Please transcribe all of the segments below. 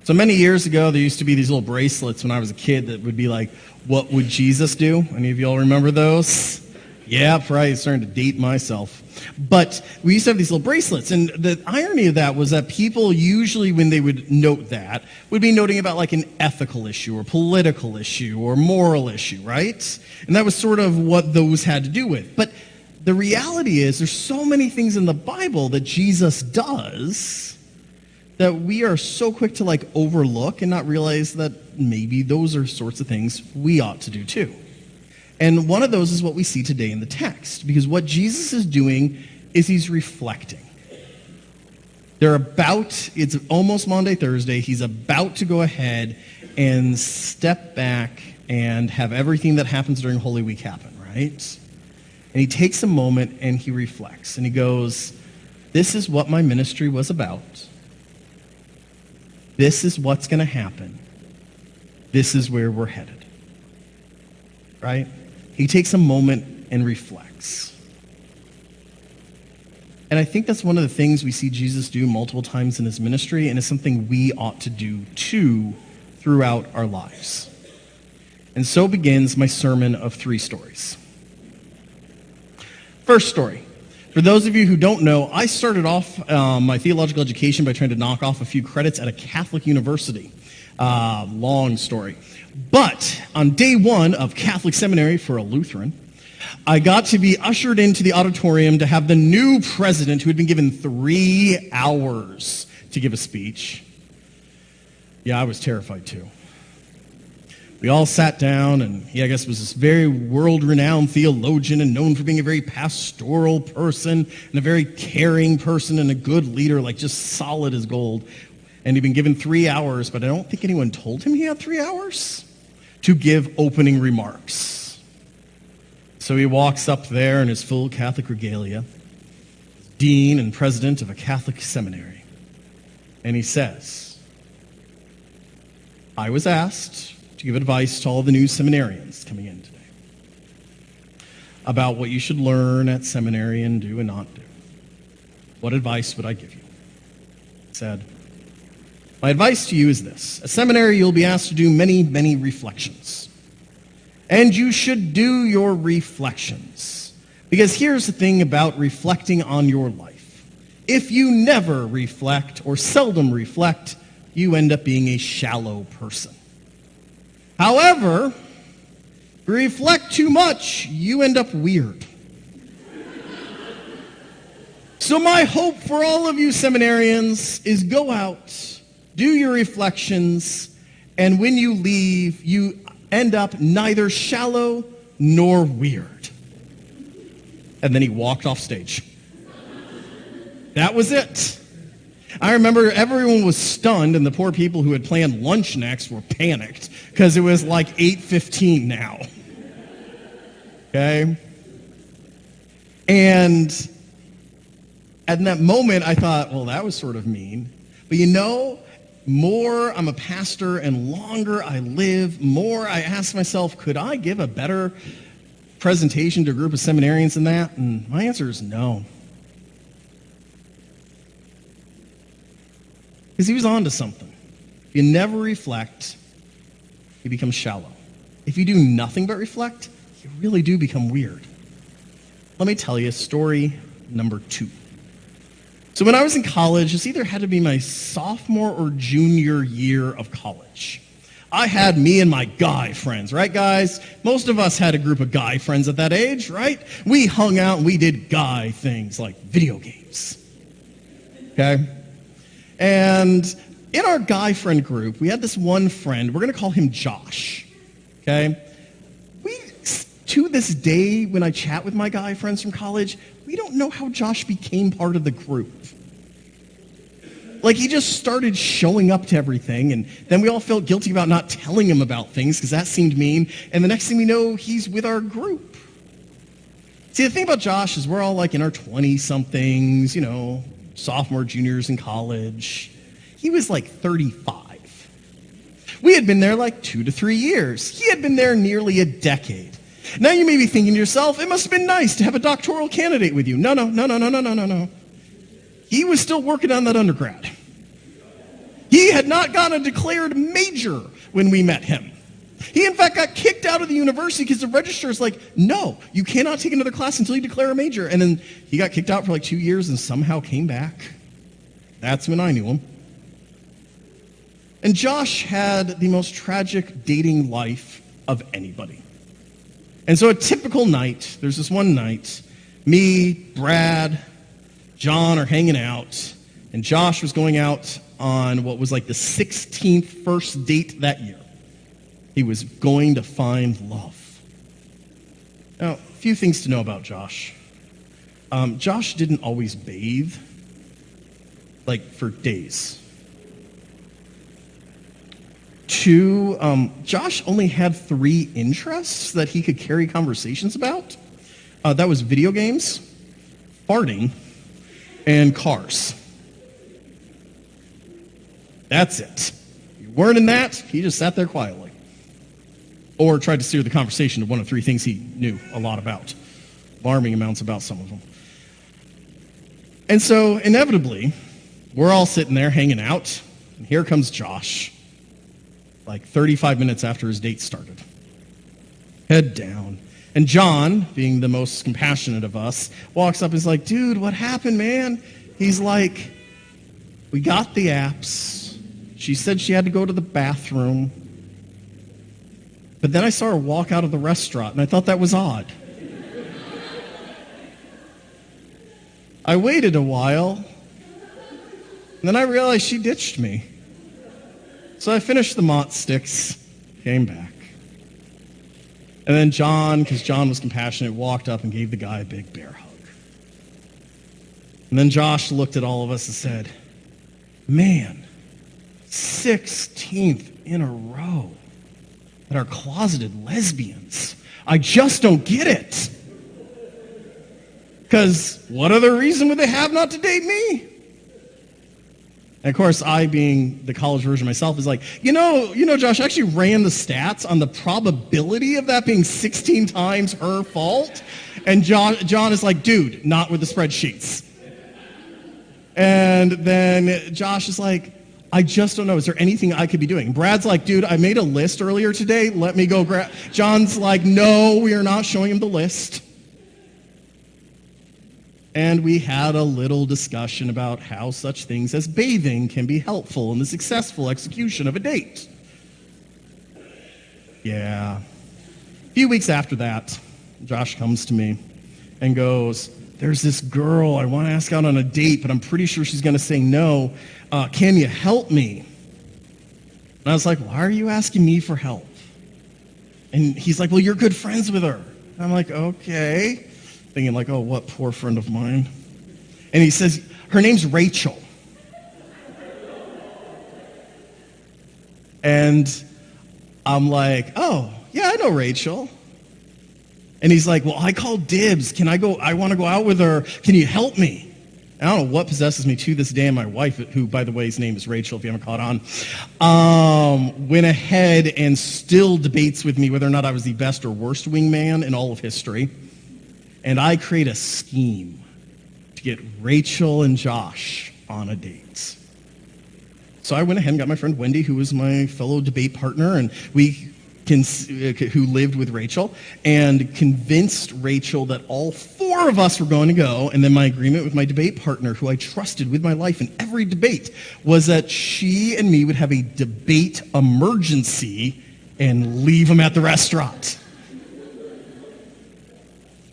So many years ago, there used to be these little bracelets when I was a kid that would be like, "What would Jesus do?" Any of y'all remember those? Yeah, right. Starting to date myself. But we used to have these little bracelets, and the irony of that was that people usually, when they would note that, would be noting about like an ethical issue or political issue or moral issue, right? And that was sort of what those had to do with. But the reality is there's so many things in the Bible that Jesus does that we are so quick to like overlook and not realize that maybe those are sorts of things we ought to do too. And one of those is what we see today in the text, because what Jesus is doing is he's reflecting. It's almost Maundy, Thursday, he's about to go ahead and step back and have everything that happens during Holy Week happen, right? And he takes a moment and he reflects and he goes, this is what my ministry was about. This is what's going to happen. This is where we're headed. Right? He takes a moment and reflects. And I think that's one of the things we see Jesus do multiple times in his ministry, and it's something we ought to do too throughout our lives. And so begins my sermon of 3 stories. First story. For those of you who don't know, I started off my theological education by trying to knock off a few credits at a Catholic university. Long story. But on day 1 of Catholic seminary for a Lutheran, I got to be ushered into the auditorium to have the new president, who had been given 3 hours to give a speech. Yeah, I was terrified too. We all sat down, and he, I guess, was this very world-renowned theologian and known for being a very pastoral person and a very caring person and a good leader, like just solid as gold. And he'd been given 3 hours, but I don't think anyone told him he had 3 hours to give opening remarks. So he walks up there in his full Catholic regalia, dean and president of a Catholic seminary, and he says, I was asked to give advice to all the new seminarians coming in today about what you should learn at seminary and do and not do. What advice would I give you? He said, my advice to you is this. At seminary, you'll be asked to do many, many reflections. And you should do your reflections. Because here's the thing about reflecting on your life. If you never reflect or seldom reflect, you end up being a shallow person. However, if you reflect too much, you end up weird. So my hope for all of you seminarians is go out, do your reflections, and when you leave, you end up neither shallow nor weird. And then he walked off stage. That was it. I remember everyone was stunned, and the poor people who had planned lunch next were panicked because it was like 8:15 now. Okay? And at that moment, I thought, well, that was sort of mean. But you know, more I'm a pastor and longer I live, more I ask myself, could I give a better presentation to a group of seminarians than that? And my answer is no. Because he was on to something. If you never reflect, you become shallow. If you do nothing but reflect, you really do become weird. Let me tell you story number 2. So when I was in college, this either had to be my sophomore or junior year of college. I had me and my guy friends, right, guys? Most of us had a group of guy friends at that age, right? We hung out and we did guy things like video games. Okay? And in our guy friend group, we had this one friend. We're going to call him Josh. Okay? To this day, when I chat with my guy friends from college, we don't know how Josh became part of the group. Like, he just started showing up to everything, and then we all felt guilty about not telling him about things because that seemed mean, and the next thing we know, he's with our group. See, the thing about Josh is we're all like in our 20-somethings, you know, sophomore, juniors in college. He was like 35. We had been there like 2 to 3 years. He had been there nearly a decade. Now you may be thinking to yourself, it must have been nice to have a doctoral candidate with you. No. He was still working on that undergrad. He had not gotten a declared major when we met him. He, in fact, got kicked out of the university because the registrar is like, no, you cannot take another class until you declare a major. And then he got kicked out for like 2 years and somehow came back. That's when I knew him. And Josh had the most tragic dating life of anybody. And so a typical night, there's this one night, me, Brad, John are hanging out, and Josh was going out on what was like the 16th first date that year. He was going to find love. Now, a few things to know about Josh. Josh didn't always bathe, like for days. 2, Josh only had 3 interests that he could carry conversations about. That was video games, farting, and cars. That's it. You weren't in that, he just sat there quietly. Or tried to steer the conversation to one of 3 things he knew a lot about. Alarming amounts about some of them. And so, inevitably, we're all sitting there hanging out, and here comes Josh, like 35 minutes after his date started. Head down. And John, being the most compassionate of us, walks up and is like, dude, what happened, man? He's like, we got the apps. She said she had to go to the bathroom. But then I saw her walk out of the restaurant, and I thought that was odd. I waited a while, and then I realized she ditched me. So I finished the mott sticks, came back. And then John, because John was compassionate, walked up and gave the guy a big bear hug. And then Josh looked at all of us and said, man, 16th in a row that are closeted lesbians. I just don't get it. Because what other reason would they have not to date me? And of course, I, being the college version myself, is like, you know, Josh, I actually ran the stats on the probability of that being 16 times her fault. And John is like, dude, not with the spreadsheets. And then Josh is like, I just don't know. Is there anything I could be doing? Brad's like, dude, I made a list earlier today. Let me go grab. John's like, no, we are not showing him the list. And we had a little discussion about how such things as bathing can be helpful in the successful execution of a date. Yeah. A few weeks after that, Josh comes to me and goes, there's this girl I want to ask out on a date, but I'm pretty sure she's going to say no. Can you help me? And I was like, why are you asking me for help? And he's like, well, you're good friends with her. And I'm like, okay. Thinking like, oh, what poor friend of mine. And he says, her name's Rachel. And I'm like, oh, yeah, I know Rachel. And he's like, well, I called dibs. Can I go? I want to go out with her. Can you help me? And I don't know what possesses me to this day, and my wife, who, by the way, his name is Rachel, if you haven't caught on, went ahead and still debates with me whether or not I was the best or worst wingman in all of history. And I create a scheme to get Rachel and Josh on a date. So I went ahead and got my friend Wendy, who was my fellow debate partner, and who lived with Rachel, and convinced Rachel that all 4 of us were going to go. And then my agreement with my debate partner, who I trusted with my life in every debate, was that she and me would have a debate emergency and leave them at the restaurant.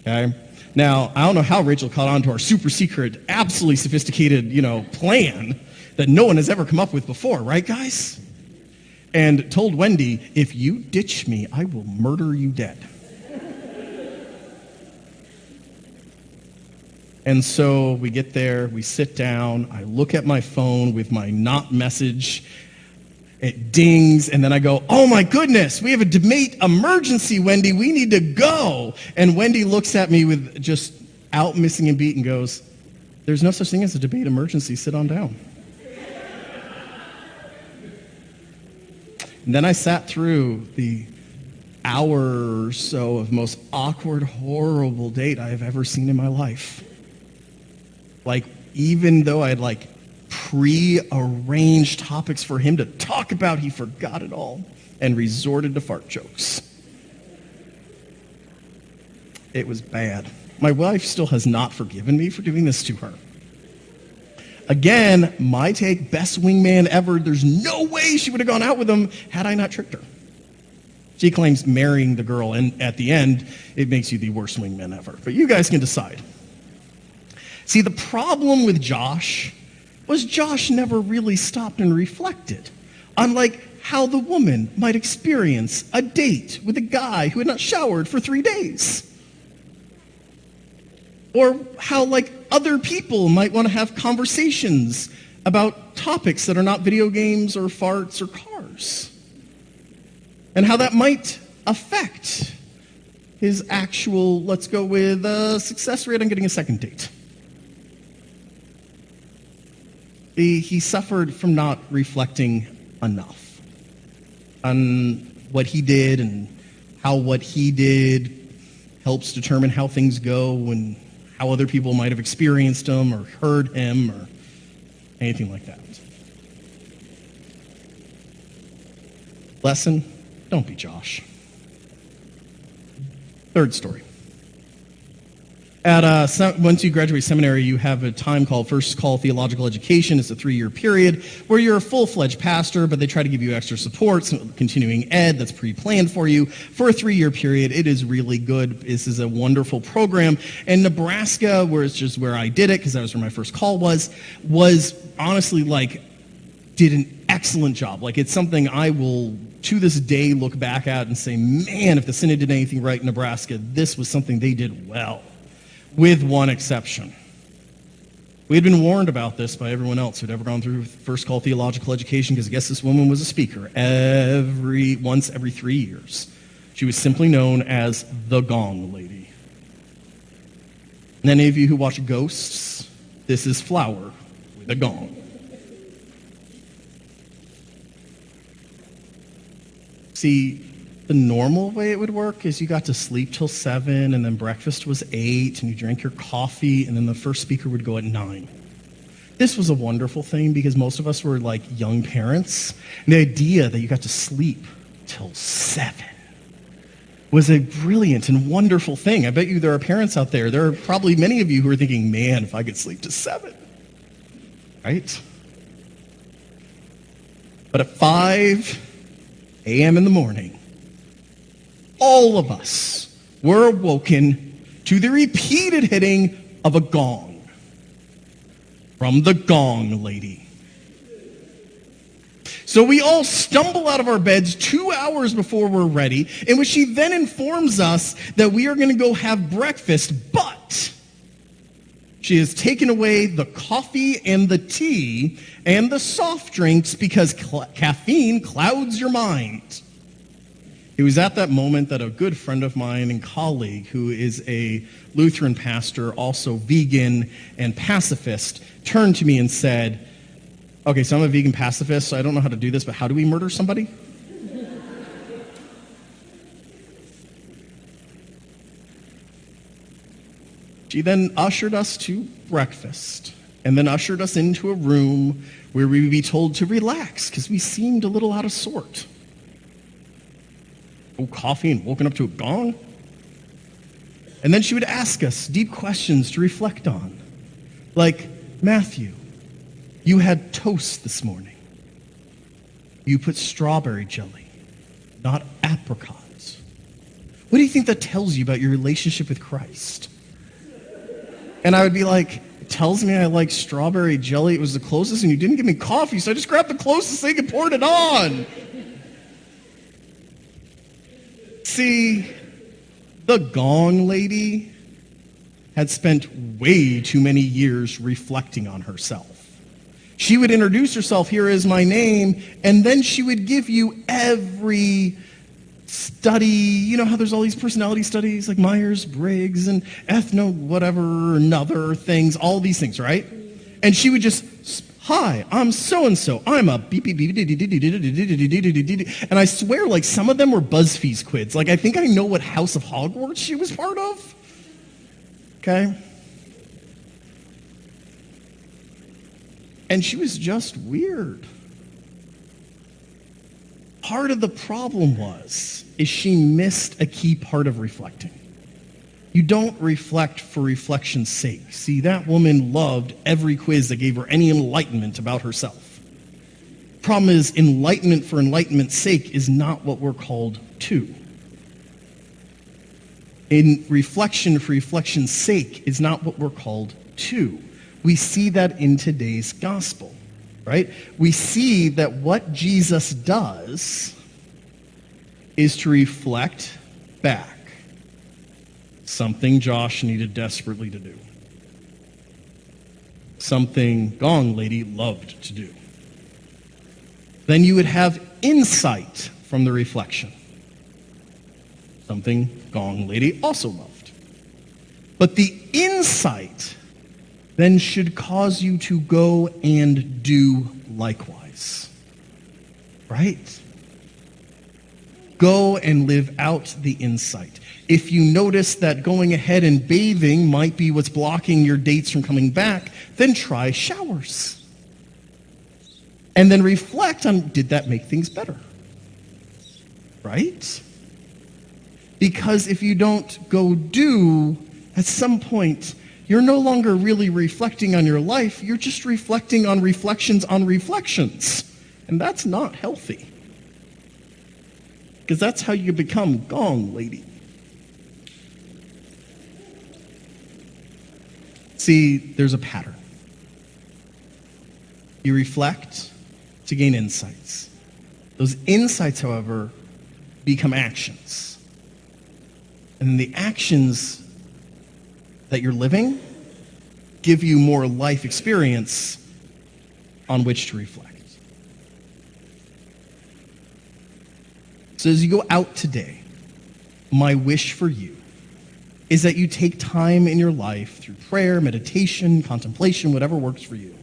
Okay. Now, I don't know how Rachel caught on to our super secret, absolutely sophisticated, plan that no one has ever come up with before, right, guys? And told Wendy, if you ditch me, I will murder you dead. And so we get there, we sit down, I look at my phone with my not message. It dings, and then I go, oh my goodness, we have a debate emergency, Wendy, we need to go. And Wendy looks at me with just out missing a beat and goes, there's no such thing as a debate emergency, sit on down. And then I sat through the hour or so of most awkward, horrible date I have ever seen in my life. Like, even though I had pre-arranged topics for him to talk about, he forgot it all and resorted to fart jokes. It was bad. My wife still has not forgiven me for doing this to her. Again, my take, best wingman ever. There's no way she would have gone out with him had I not tricked her. She claims marrying the girl, and at the end, it makes you the worst wingman ever. But you guys can decide. See, the problem with Josh was Josh never really stopped and reflected on, how the woman might experience a date with a guy who had not showered for 3 days. Or how, other people might want to have conversations about topics that are not video games or farts or cars. And how that might affect his actual, let's go with, success rate on getting a second date. He suffered from not reflecting enough on what he did and how what he did helps determine how things go and how other people might have experienced him or heard him or anything like that. Lesson, don't be Josh. Third story. Once you graduate seminary, you have a time called First Call Theological Education. It's a 3-year period where you're a full-fledged pastor, but they try to give you extra support, some continuing ed that's pre-planned for you. For a 3-year period, it is really good. This is a wonderful program. And Nebraska, where it's just where I did it, because that was where my first call was honestly did an excellent job. It's something I will, to this day, look back at and say, man, if the Synod did anything right in Nebraska, this was something they did well. With one exception. We had been warned about this by everyone else who'd ever gone through First Call Theological Education, because I guess this woman was a speaker once every 3 years. She was simply known as the Gong Lady. And any of you who watch Ghosts, this is Flower with a gong. See, the normal way it would work is you got to sleep till 7, and then breakfast was 8, and you drank your coffee, and then the first speaker would go at 9. This was a wonderful thing because most of us were young parents, and the idea that you got to sleep till 7 was a brilliant and wonderful thing. I bet you there are parents out there. There are probably many of you who are thinking, man, if I could sleep to 7, right? But at 5 a.m. in the morning, all of us were awoken to the repeated hitting of a gong from the Gong Lady. So we all stumble out of our beds 2 hours before we're ready, in which she then informs us that we are going to go have breakfast, but she has taken away the coffee and the tea and the soft drinks because caffeine clouds your mind. It was at that moment that a good friend of mine and colleague, who is a Lutheran pastor, also vegan and pacifist, turned to me and said, okay, so I'm a vegan pacifist, so I don't know how to do this, but how do we murder somebody? She then ushered us to breakfast and then ushered us into a room where we would be told to relax because we seemed a little out of sort. Coffee and woken up to a gong? And then she would ask us deep questions to reflect on. Like, Matthew, you had toast this morning. You put strawberry jelly, not apricots. What do you think that tells you about your relationship with Christ? And I would be like, it tells me I like strawberry jelly. It was the closest, and you didn't give me coffee, so I just grabbed the closest thing and poured it on. See, the Gong Lady had spent way too many years reflecting on herself. She would introduce herself, here is my name, and then she would give you every study. You know how there's all these personality studies like Myers-Briggs and ethno-whatever, another things, all these things, right? And she would just, hi, I'm so-and-so. I'm a beep, beep, beep, and I swear, like, some of them were BuzzFeed quiz. Like, I think I know what House of Hogwarts she was part of. Okay? and she was just weird. Part of the problem is she missed a key part of reflecting. You don't reflect for reflection's sake. See, that woman loved every quiz that gave her any enlightenment about herself. Problem is, enlightenment for enlightenment's sake is not what we're called to. In reflection for reflection's sake is not what we're called to. We see that in today's gospel, right? We see that what Jesus does is to reflect back. Something Josh needed desperately to do. Something Gong Lady loved to do. Then you would have insight from the reflection. Something Gong Lady also loved. But the insight then should cause you to go and do likewise. Right? Go and live out the insight. If you notice that going ahead and bathing might be what's blocking your dates from coming back, then try showers. And then reflect on, did that make things better? Right? Because if you don't go do, at some point, you're no longer really reflecting on your life, you're just reflecting on reflections on reflections. And that's not healthy. Because that's how you become Gong Lady. See, there's a pattern. You reflect to gain insights. Those insights, however, become actions. And then the actions that you're living give you more life experience on which to reflect. So as you go out today, my wish for you is that you take time in your life through prayer, meditation, contemplation, whatever works for you,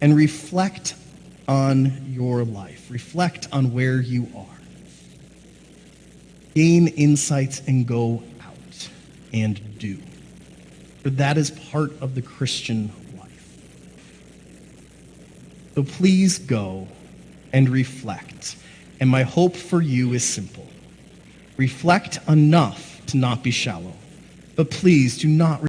and reflect on your life. Reflect on where you are. Gain insights and go out and do. For that is part of the Christian life. So please go and reflect. And my hope for you is simple. Reflect enough to not be shallow. But please do not